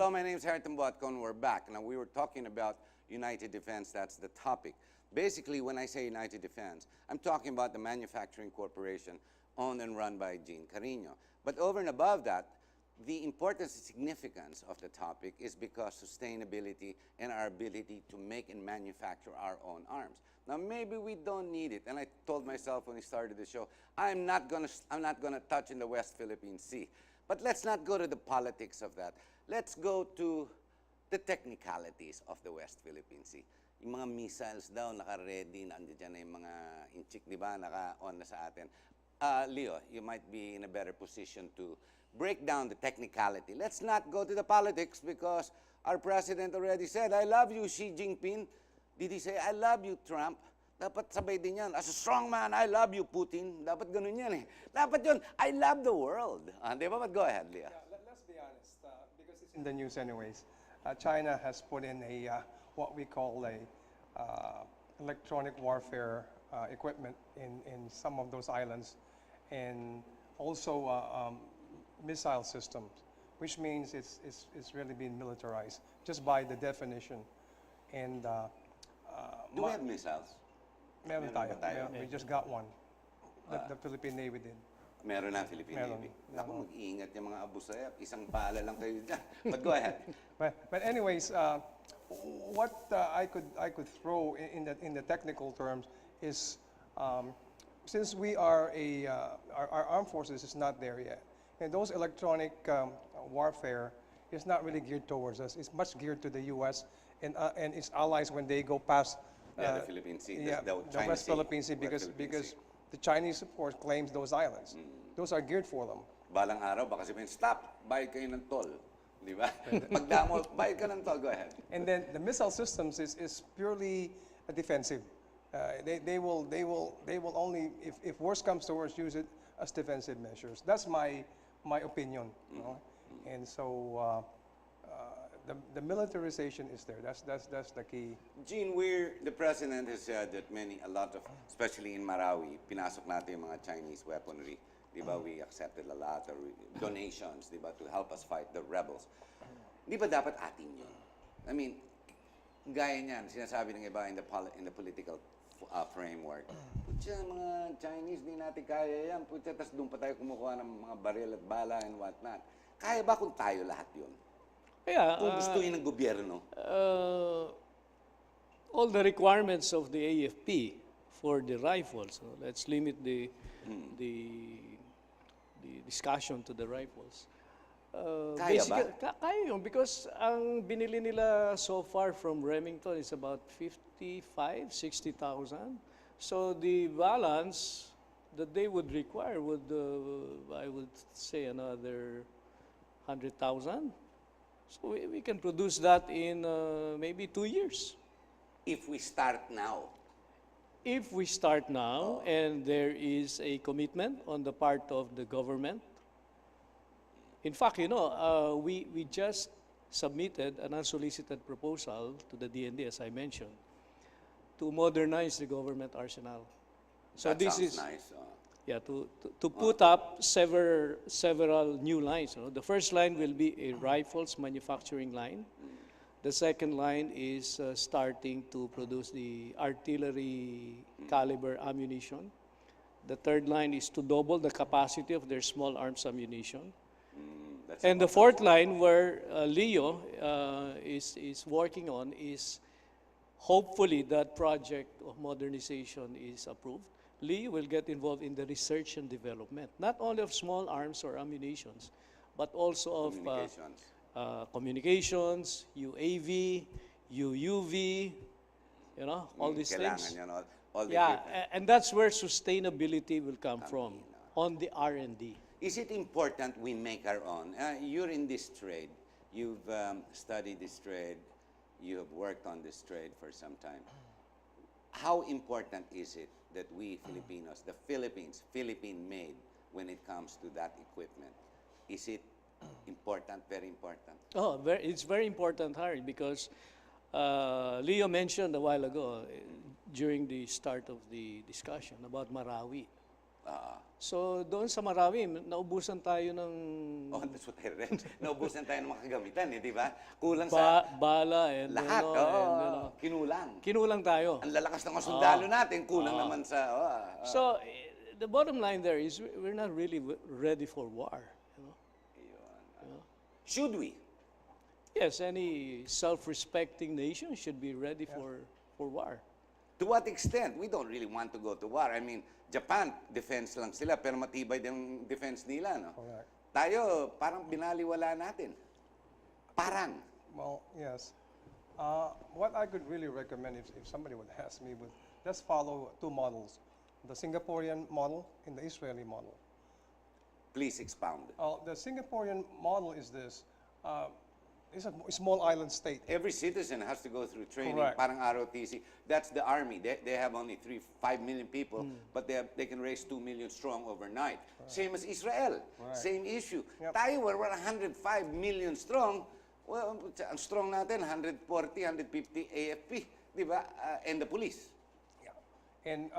Hello, my name is Harrington Botcon. We're back. Now, we were talking about United Defense. That's the topic. Basically, when I say United Defense, I'm talking about the manufacturing corporation owned and run by Gene Carino. But over and above that, the importance and significance of the topic is because sustainability and our ability to make and manufacture our own arms. Now, maybe we don't need it. And I told myself when we started the show, I'm not gonna touch in the West Philippine Sea. But let's not go to the politics of that. Let's go to the technicalities of the West Philippine Sea. Yung mga missiles daw, naka-ready, nandiyan na yung mga inchik, di ba, naka-on na sa atin. Leo, you might be in a better position to break down the technicality. Let's not go to the politics because our president already said, I love you, Xi Jinping. Did he say, I love you, Trump? Dapat sabay din yan. As a strong man, I love you, Putin. Dapat ganun yan eh. Dapat yun, I love the world. Di ba? But go ahead, Leo. Yeah, let's be honest, because it's in the news anyways. China has put in a what we call a electronic warfare equipment in some of those islands, and also missile systems, which means it's really been militarized just by the definition. And do we have missiles? Meron tayo. We just got one. The Philippine Navy did. Meron na Philippine Navy. Naku, mag-iingat yung mga abusaya. Isang pala lang kayo dyan. But go ahead. But anyways, what I could throw in the technical terms is, since we are our armed forces is not there yet, and those electronic warfare is not really geared towards us. It's much geared to the U.S. and its allies when they go past the Philippine Sea, the West Philippine Sea, because the Chinese, of course, claims those islands. Those are geared for them. Balang araw, baka sabihin, stop, bayad kayo ng toll. Di ba? Magdamo, bayad ka ng toll, go ahead. And then the missile systems is purely defensive. They will only, if worse comes to worse, use it as defensive measures. That's my opinion. You know? And so the militarization is there. That's the key. Gene, the president has said that a lot of, especially in Marawi, pinasok natin yung mga Chinese weaponry. Di ba, we accepted a lot of donations, di ba, to help us fight the rebels. Di ba dapat atin yun? I mean, gaya niyan, sinasabi ng iba in the political framework. Putya, mga Chinese, di natin kaya yan. Putya, tas doon pa tayo kumukuha ng mga baril at bala and whatnot. Kaya ba kung tayo lahat yun? Yeah, kung gustuin ng gobyerno? All the requirements of the AFP for the rifles, let's limit the discussion to the rifles. Kaya ba? Kaya yun, because ang binili nila so far from Remington is about 55,000-60,000. So the balance that they would require would, I would say, another 100,000. So we can produce that in maybe 2 years. If we start now. If we start now, and there is a commitment on the part of the government. In fact, we just submitted an unsolicited proposal to the DND, as I mentioned, to modernize the government arsenal. So that this sounds is nice. yeah, to put up several new lines. The first line will be a rifles manufacturing line. The second line is starting to produce the artillery caliber ammunition. The third line is to double the capacity of their small arms ammunition. And the fourth line, where Leo is working on, is hopefully that project of modernization is approved. Leo will get involved in the research and development, not only of small arms or ammunitions, but also of communications, UAV, UUV, all these things. All the Yeah, and that's where sustainability will come from, on the R&D. Is it important we make our own? You're in this trade. You've studied this trade. You have worked on this trade for some time. How important is it that we Filipinos, the Philippines, Philippine-made when it comes to that equipment? Is it important, very important? Oh, it's very important, Harry, because Leo mentioned a while ago, during the start of the discussion, about Marawi. So doon sa Marawi, naubusan tayo ng Oh, that's what I read. Naubusan tayo ng mga kagamitan, di ba? Kulang sa bala and lahat. ano, Oo, and, kinulang. kinulang tayo. Ang lalakas ng mga sundalo natin, kulang naman sa... So the bottom line there is we're not really ready for war. You know? Should we? Yes, any self-respecting nation should be ready for war. To what extent? We don't really want to go to war. I mean, Japan, defense lang sila, pero matibay din ang defense nila, no? Correct. Tayo, parang binaliwala natin. Parang. Well, yes. What I could really recommend if somebody would ask me would, let's follow two models, the Singaporean model and the Israeli model. Please expound. The Singaporean model is this. It's a small island state. Every citizen has to go through training, Correct. parang ROTC. That's the army. They have only 5 million people, but they can raise 2 million strong overnight. Same as Israel. Right. Same issue. Yep. Tayo, we're 105 million strong. Well, ang strong natin, 140, 150 AFP, di ba? And the police. Yeah. And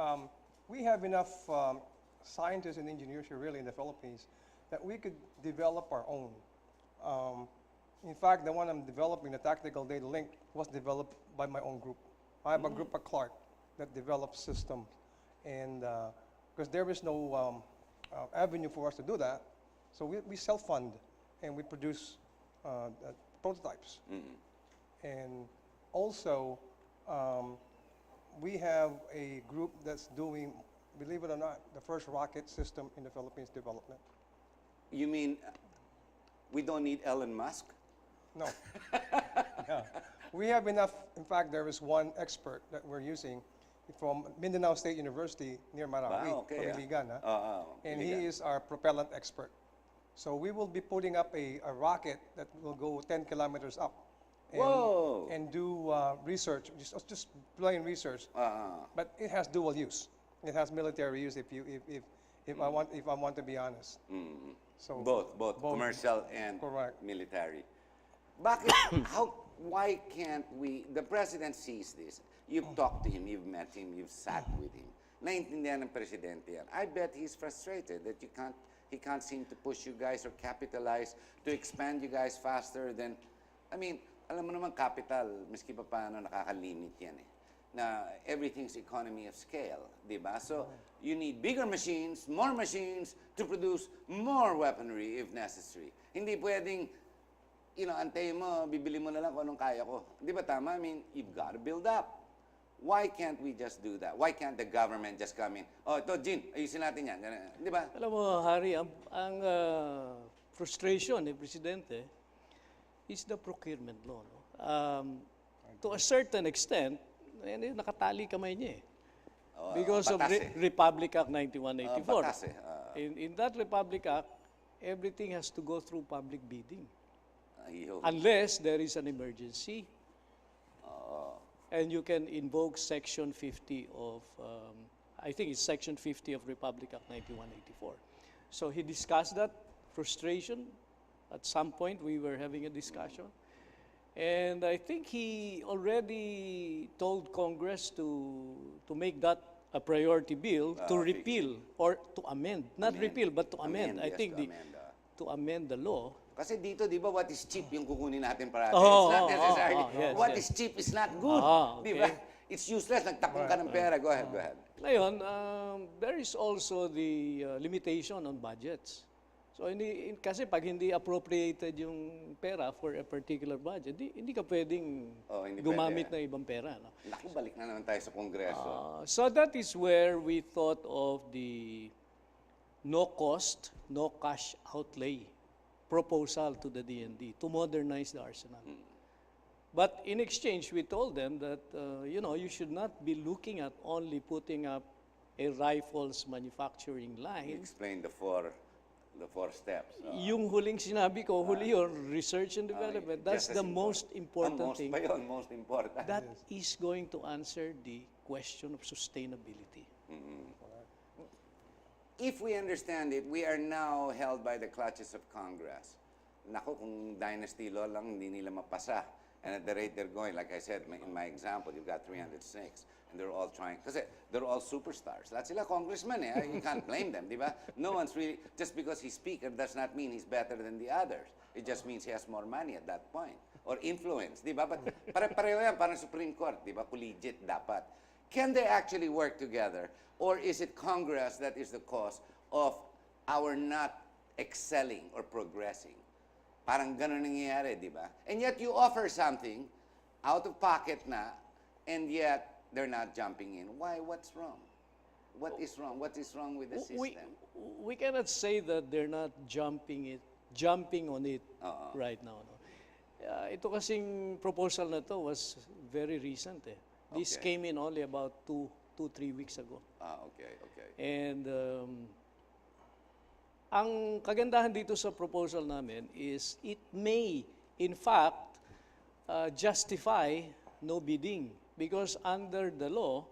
we have enough scientists and engineers here really in the Philippines that we could develop our own. In fact, the one I'm developing, the tactical data link, was developed by my own group. I have a group at Clark that develops systems. And because there is no avenue for us to do that, so we self-fund and we produce prototypes. And also, we have a group that's doing, believe it or not, the first rocket system in the Philippines development. You mean we don't need Elon Musk? No. Yeah. We have enough. In fact, there is one expert that we're using from Mindanao State University near Marawi, Pamiligan, and he is our propellant expert. So we will be putting up a rocket that will go 10 kilometers up and, Whoa. and do research, just plain research. But it has dual use. It has military use if I want to be honest. So Both commercial and Correct. military. Bakit? Why can't we? The president sees this. You've talked to him, you've met him, you've sat with him. Naintindihan ng presidente yan. I bet he's frustrated that he can't seem to push you guys or capitalize to expand you guys faster than. I mean, alam mo naman capital, miski pa paano nakakalimit yan eh. Na everything's economy of scale, di ba? So you need bigger machines, more machines to produce more weaponry if necessary. Hindi pwedeng, antayin mo, bibili mo na lang kung anong kaya ko. Di ba tama? I mean, you've got to build up. Why can't we just do that? Why can't the government just come in? Oh, ito, Jean, ayusin natin yan. Di ba? Alam mo, Harry, ang frustration ni Presidente is the procurement law. No? To a certain extent, nakatali kamay niya eh. Because of Republic Act 9184. Batas eh. In that Republic Act, everything has to go through public bidding. Ayun. Unless there is an emergency. And you can invoke Section 50 of, I think it's Section 50 of Republic Act 9184. So he discussed that frustration. At some point, we were having a discussion. And I think he already told Congress to make that a priority bill to repeal or to amend. Not repeal, but to amend. I yes, think to amend, to amend the law. Kasi dito, di ba, what is cheap yung kukunin natin parati. Oh, It's not necessarily. yes, What yes. is cheap is not good. Okay. Di ba? It's useless. Nagtapong ka ng pera. Go ahead, go ahead. Ngayon, there is also the limitation on budgets. So kasi pag hindi appropriated yung pera for a particular budget, hindi ka pwedeng hindi gumamit pwede. ng ibang pera. No? Naku, balik na naman tayo sa Kongreso. So that is where we thought of the no cost, no cash outlay proposal to the DND to modernize the arsenal. But in exchange, we told them that, you should not be looking at only putting up a rifles manufacturing You line. explained the four steps. Yung huling sinabi ko, huli yun, research and development. That's just as the most important thing. Most important. That is going to answer the question of sustainability. If we understand it, we are now held by the clutches of Congress. Naku, kung dynasty law lang, hindi nila mapasa. And at the rate they're going, like I said in my example, you've got 306, and they're all trying, kasi they're all superstars. Lahat sila congressmen eh. You can't blame them, di ba? No one's really, just because he's speaker does not mean he's better than the others. It just means he has more money at that point. Or influence, di ba? But pare-pareho yan, parang Supreme Court, di ba? Collegiate dapat. Can they actually work together? Or is it Congress that is the cause of our not excelling or progressing? Parang ganun nangyayari, di ba? And yet you offer something out of pocket na, and yet they're not jumping in. Why? What's wrong? What is wrong? What is wrong with the system? We cannot say that they're not jumping on it right now. No? Ito kasing proposal na to was very recent. This Okay. came in only about 3 weeks ago. Okay. And ang kagandahan dito sa proposal namin is it may, in fact, justify no bidding. Because under the law,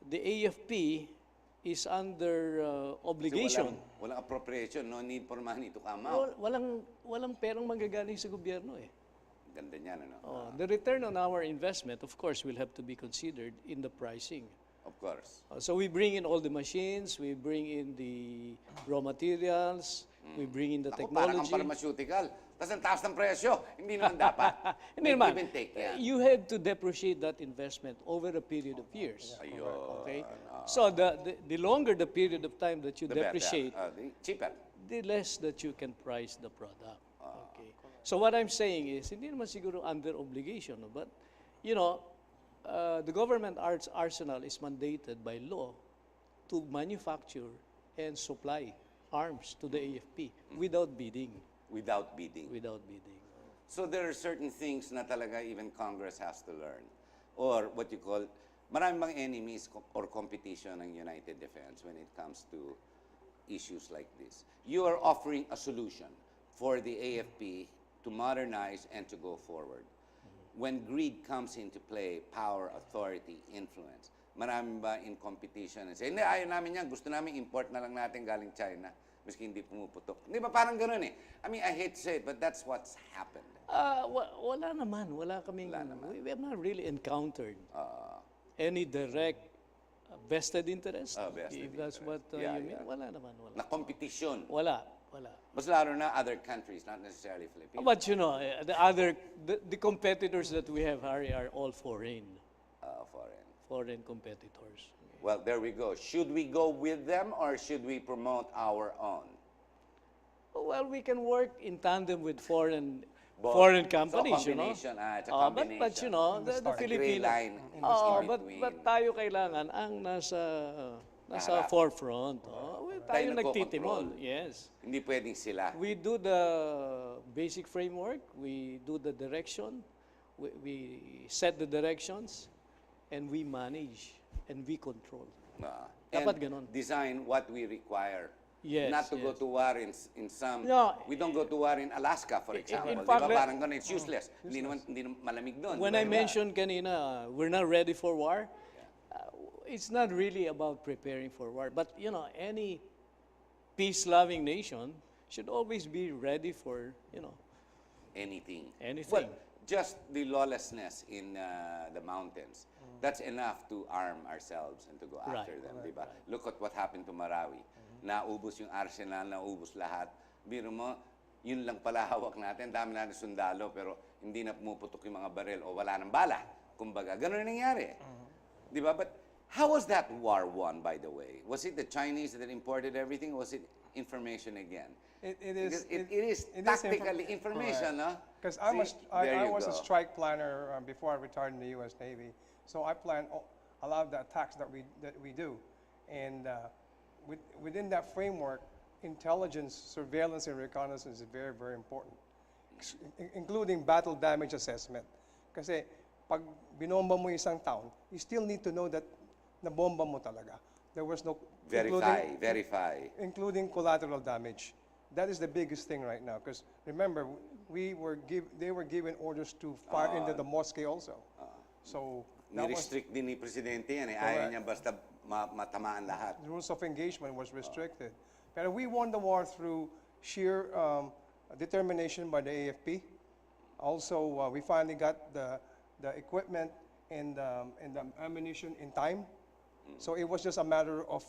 the AFP is under obligation. Walang appropriation, no need for money to come out. Walang perang manggagaling sa gobyerno eh. Ganda niyan, ano? The return on our investment, of course, will have to be considered in the pricing. Of course. So we bring in all the machines, we bring in the raw materials, we bring in the Ako, parang ang technology. pharmaceutical. Tapos ang taas ng presyo. Hindi naman dapat. Hindi May naman. give and take yan. You have to depreciate that investment over a period of years. Ayun. Okay? So the longer the period of time that you The better. depreciate, The cheaper. the less that you can price the product. Okay. So what I'm saying is, hindi naman siguro under obligation, no? But, you know, the government arsenal is mandated by law to manufacture and supply arms to the AFP without bidding. Without bidding. Without bidding. So there are certain things na talaga even Congress has to learn. Or what you call, marami bang enemies or competition ng United Defense when it comes to issues like this? You are offering a solution for the AFP to modernize and to go forward. When greed comes into play, power, authority, influence, marami ba in competition and say, hindi, ayaw namin yan, gusto namin import na lang natin galing China, miski hindi pumuputok. Di ba parang ganun eh? I mean, I hate to say it, but that's what's happened. Wala naman. Wala kaming, Wala naman. we have not really encountered any direct vested interest. Vested if that's what interest. Yeah, you mean. yeah. Wala naman. Wala. Na competition. Wala. Mas lalo na other countries, not necessarily Philippines. But you know, the competitors that we have are all foreign Foreign. competitors. Well, there we go. Should we go with them or should we promote our own? Well, we can work in tandem with foreign Both. companies, So, you know. combination, it's a But combination. you know, the start. Gray Filipino. line in But between. tayo kailangan ang nasa Harap. forefront. Tayo Tayo nagtitimol. nagko-control. Yes. Hindi pwedeng sila. We do the basic framework, we do the direction, we set the directions, and we manage, and we control. Dapat And ganon. design what we require. Yes, Not to go yes. to war in some... No, we don't go to war in Alaska, for example. fact, Di ba? Parang ganun, it's useless. Hindi naman malamig doon. When Di ba? I mentioned kanina, we're not ready for war, it's not really about preparing for war. But, you know, any peace-loving nation should always be ready for, you know, Anything. Anything. Well, just the lawlessness in the mountains, that's enough to arm ourselves and to go after Right. them, di ba? Look at what happened to Marawi. Naubos yung arsenal, naubos lahat. Biro mo, yun lang pala hawak natin. Dami natin sundalo, pero hindi na pumuputok yung mga baril o wala ng bala. Kumbaga, ganun yung nangyari. Di ba? But how was that war won, by the way? Was it the Chinese that imported everything? Or was it information again? It Because is. it is tactically information, no? Because See, there I you was a go. strike planner before I retired in the U.S. Navy, so I planned a lot of the attacks that we do, and within that framework, intelligence, surveillance, and reconnaissance is very, very important, including battle damage assessment. Kasi pag binomba mo isang town, you still need to know that nabomba mo talaga. There was no Verify. including collateral damage. That is the biggest thing right now. Because remember, they were given orders to fire into the mosque also. So that was, Ni-restrict din ni Presidente yan eh. Ayaw Correct. niya basta matamaan lahat. the rules of engagement was restricted. But we won the war through sheer determination by the AFP Also, we finally got the equipment and the ammunition in time. So it was just a matter of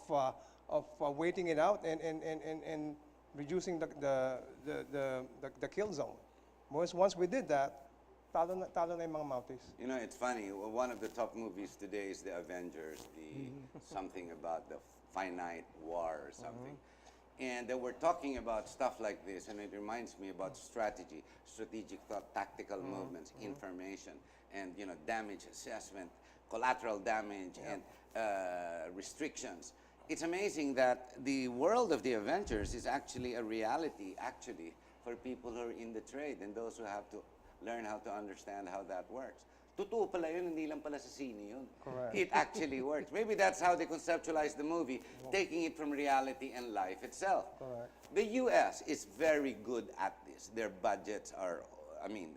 waiting it out and reducing the kill zone. Once we did that, talo na yung mga Mounties. You know, it's funny. One of the top movies today is The Avengers, the something about the finite war or something. And we're talking about stuff like this, and it reminds me about strategy, strategic thought, tactical movements, information, and damage assessment, collateral damage, and restrictions. It's amazing that the world of the Avengers is actually a reality, actually, for people who are in the trade and those who have to learn how to understand how that works. Totoo pala yun, hindi lang pala sa sine yun. Correct. It actually works. Maybe that's how they conceptualized the movie, taking it from reality and life itself. Correct. The U.S. is very good at this. Their budgets are, I mean,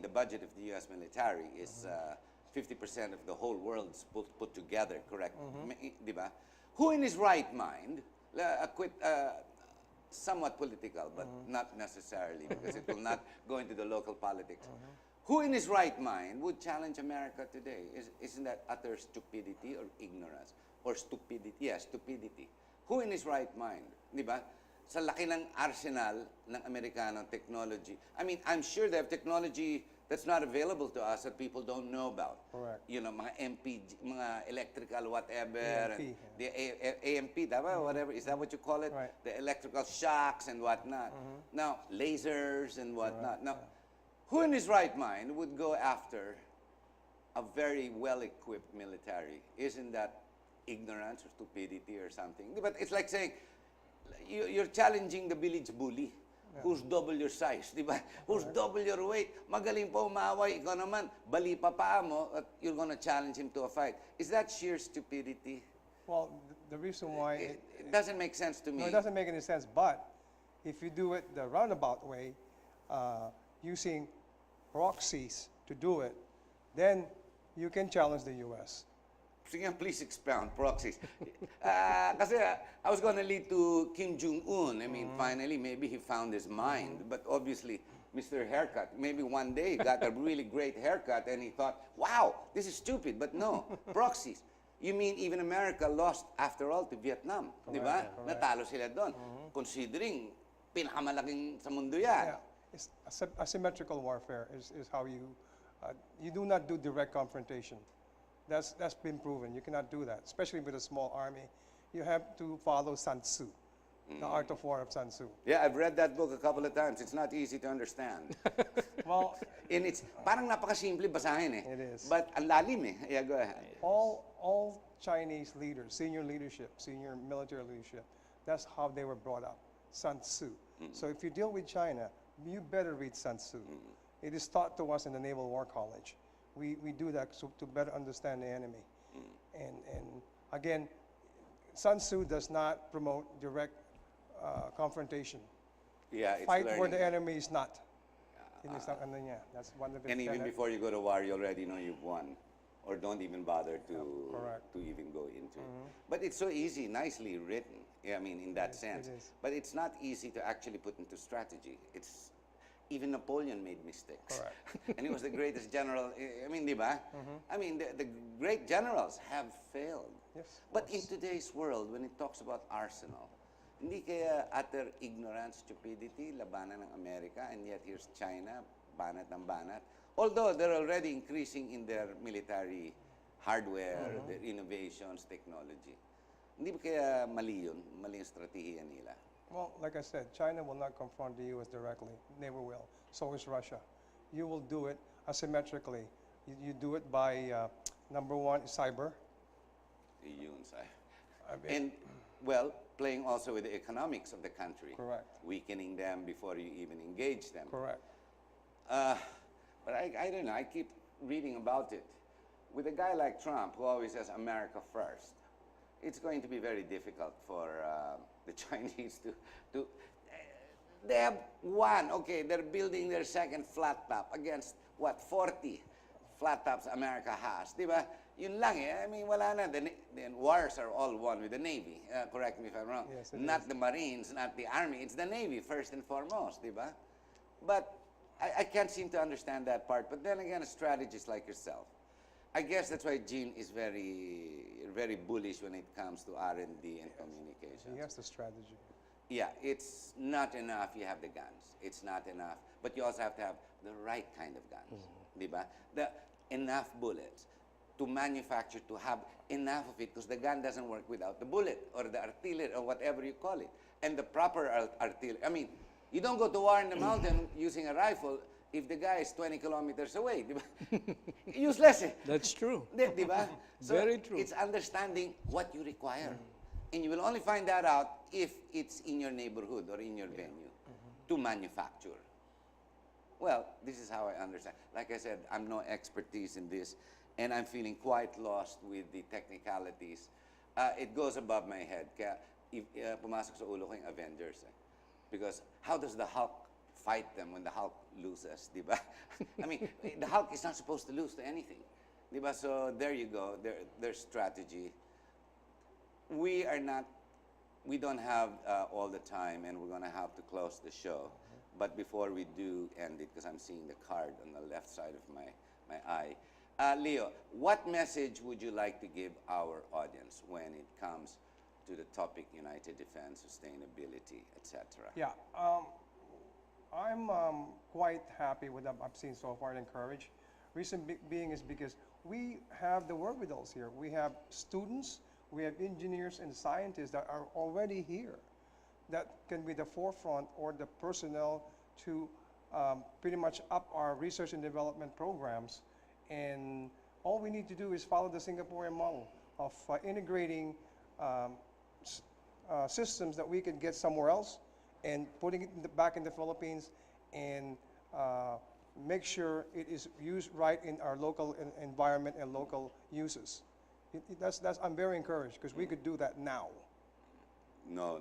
the budget of the U.S. military is 50% of the whole world's put together, correct? Di ba? Who in his right mind, somewhat political, but not necessarily, because it will not go into the local politics. Who in his right mind would challenge America today? Isn't that utter stupidity or ignorance? Or stupidity? Yeah, stupidity. Who in his right mind? Di ba? Sa laki ng arsenal ng Amerikano technology. I mean, I'm sure they have technology that's not available to us that people don't know about. Correct. You know, mga MP, mga electrical whatever. AMP, and the AMP, diba? Whatever. Is that what you call it? Right. The electrical shocks and whatnot. Now, lasers and whatnot. Now, who in his right mind would go after a very well-equipped military? Isn't that ignorance or stupidity or something? But it's like saying, you're challenging the village bully who's double your size, di ba? Who's double your weight. Magaling pa umaway, ikaw naman, bali pa paa mo, at you're gonna challenge him to a fight. Is that sheer stupidity? Well, the reason why It doesn't make sense to me. no, it doesn't make any sense. But if you do it the roundabout way, using proxies to do it, then you can challenge the U.S. Sige, please expound, proxies. Kasi I was gonna lead to Kim Jong-un. I mean, finally, maybe he found his mind. But obviously, Mr. Haircut, maybe one day he got a really great haircut and he thought, wow, this is stupid. But no, proxies. You mean even America lost, after all, to Vietnam. Di ba? Natalo sila doon. Considering, pinakamalaking sa mundo yan. Yeah, it's asymmetrical warfare is how you do not do direct confrontation. That's been proven. You cannot do that, especially with a small army. You have to follow Sun Tzu, the art of war of Sun Tzu. Yeah, I've read that book a couple of times. It's not easy to understand. Well, And it's parang napakasimple basahin eh. It is. But ang lalim eh. Yeah, go ahead. all Chinese leaders, senior leadership, senior military leadership, that's how they were brought up, Sun Tzu. So if you deal with China, you better read Sun Tzu. It is taught to us in the Naval War College. We do that to better understand the enemy. And again, Sun Tzu does not promote direct confrontation. Yeah, it's Fight learning. where the enemy is not. Yun is ang ano niya. That's one of the And even tenet. before you go to war, you already know you've won. Or don't even bother correct. to even go into it. But it's so easy, nicely written. Yeah, I mean, in that sense. it is. But it's not easy to actually put into strategy. It's even Napoleon made mistakes. Correct. And he was the greatest general. I mean, di ba? I mean, the great generals have failed. Yes, of But in course. today's world, when it talks about arsenal, hindi kaya utter ignorance, stupidity, labanan ng Amerika, and yet here's China, banat ng banat. Although they're already increasing in their military hardware, their innovations, technology. Hindi ba kaya mali yun? Mali yung strategiya nila? Well, like I said, China will not confront the U.S. directly. Never will. So is Russia. You will do it asymmetrically. You do it by, number one, cyber. Yun, say. I mean, And, well, playing also with the economics of the country. Correct. Weakening them before you even engage them. Correct. But I don't know, I keep reading about it. With a guy like Trump, who always says America first, it's going to be very difficult for the Chinese to they have one, okay, they're building their second flat top against, what, 40 flat tops America has, di ba? Yun lang eh, I mean, wala na. The wars are all won with the Navy. Correct me if I'm wrong. Yes, it not is. the Marines, not the Army. It's the Navy first and foremost, di ba? But I can't seem to understand that part. But then again, a strategist like yourself, I guess that's why Gene is very bullish when it comes to R&D and He communications. has the strategy. Yeah, it's not enough you have the guns. It's not enough. But you also have to have the right kind of guns. Di ba? The enough bullets to manufacture, to have enough of it, because the gun doesn't work without the bullet or the artillery or whatever you call it. And the proper artillery. I mean, you don't go to war in the mountain using a rifle if the guy is 20 kilometers away. Di ba? Useless eh. That's true. Di ba? So Very true. it's understanding what you require. And you will only find that out if it's in your neighborhood or in your venue to manufacture. Well, this is how I understand. Like I said, I'm no expertise in this, and I'm feeling quite lost with the technicalities. It goes above my head. Kaya pumasok sa ulo ko yung Avengers. Eh. Because how does the Hulk fight them when the Hulk loses, di ba? I mean, the Hulk is not supposed to lose to anything. Di ba? So there you go, their strategy. We don't have all the time, and we're going to have to close the show. But before we do end it, because I'm seeing the card on the left side of my eye, Leo, what message would you like to give our audience when it comes to the topic United Defense, sustainability, etc.? Yeah, I'm quite happy with what I've seen so far and encouraged. Reason being is because we have the wherewithals here. We have students, we have engineers and scientists that are already here that can be the forefront or the personnel to pretty much up our research and development programs. And all we need to do is follow the Singaporean model of integrating systems that we can get somewhere else and putting it back in the Philippines and make sure it is used right in our local environment and local uses. I'm very encouraged because we could do that now. No,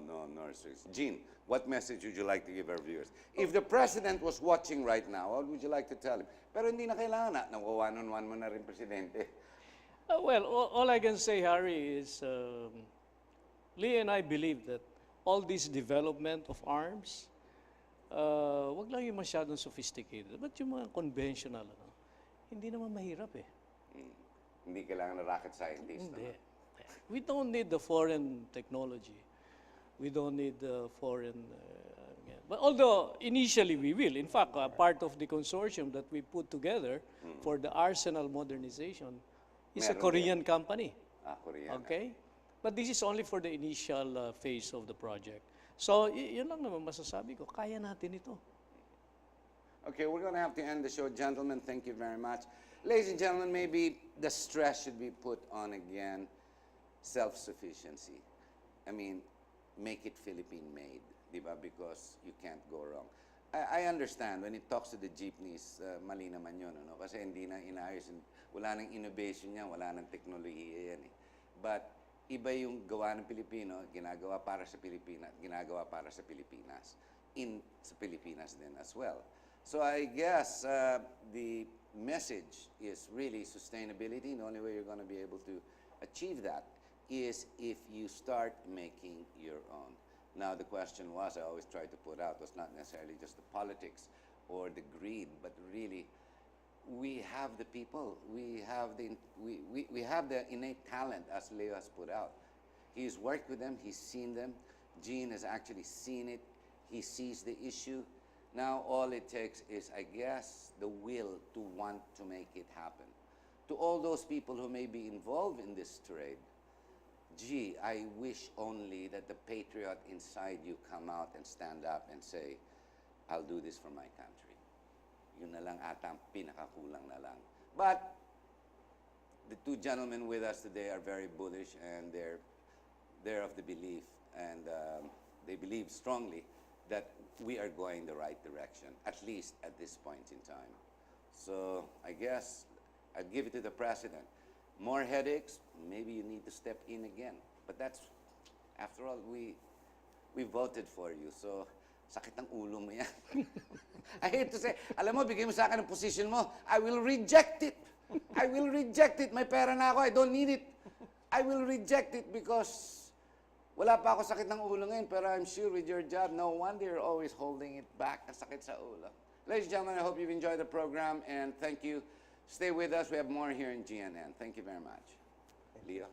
sir. Gene, what message would you like to give our viewers? If the president was watching right now, what would you like to tell him? Pero hindi na kailangan na. One-on-one mo na rin, presidente. Well, all I can say, Harry, is Lee and I believe that all this development of arms, wag lang yung masyadong sophisticated. But yung mga conventional, hindi naman mahirap eh. Hindi kailangan na rocket scientist. Hindi. We don't need the foreign technology. We don't need the foreign... but although initially we will. In fact, part of the consortium that we put together for the arsenal modernization is a Meron Korean company. Korean. Okay? But this is only for the initial phase of the project. So, yun lang naman masasabi ko. Kaya natin ito. Okay, we're going to have to end the show. Gentlemen, thank you very much. Ladies and gentlemen, maybe the stress should be put on again self-sufficiency. I mean, make it Philippine-made, di ba? Because you can't go wrong. I understand when it talks to the jeepneys, mali naman yun, ano? Kasi hindi na inayos, wala nang innovation niya, wala nang teknolohiya yan eh. But iba yung gawa ng Pilipino, ginagawa para sa Pilipinas, ginagawa para sa Pilipinas. Sa Pilipinas din as well. So I guess the message is really sustainability. The only way you're going to be able to achieve that is if you start making your own. Now the question was, I always try to put out, was not necessarily just the politics or the greed, but really we have the people, we have the innate talent, as Leo has put out. He's worked with them, he's seen them. Gene has actually seen it, he sees the issue. Now all it takes is, I guess, the will to want to make it happen. To all those people who may be involved in this trade, gee, I wish only that the patriot inside you come out and stand up and say, I'll do this for my country. Yun na lang ata ang pinakakulang na lang. But the two gentlemen with us today are very bullish, and they're of the belief, and they believe strongly that we are going the right direction, at least at this point in time. So I guess I'd give it to the president. More headaches, maybe you need to step in again. But that's, after all, we voted for you. So, sakit ng ulo mo yan. I hate to say, alam mo, bigay mo sa akin ang position mo, I will reject it. I will reject it. May pera na ako, I don't need it. I will reject it because wala pa ako sakit ng ulo ngayon, pero I'm sure with your job, no wonder you're always holding it back, ang sakit sa ulo. Ladies and gentlemen, I hope you've enjoyed the program, and thank you. Stay with us. We have more here in GNN. Thank you very much. Leo?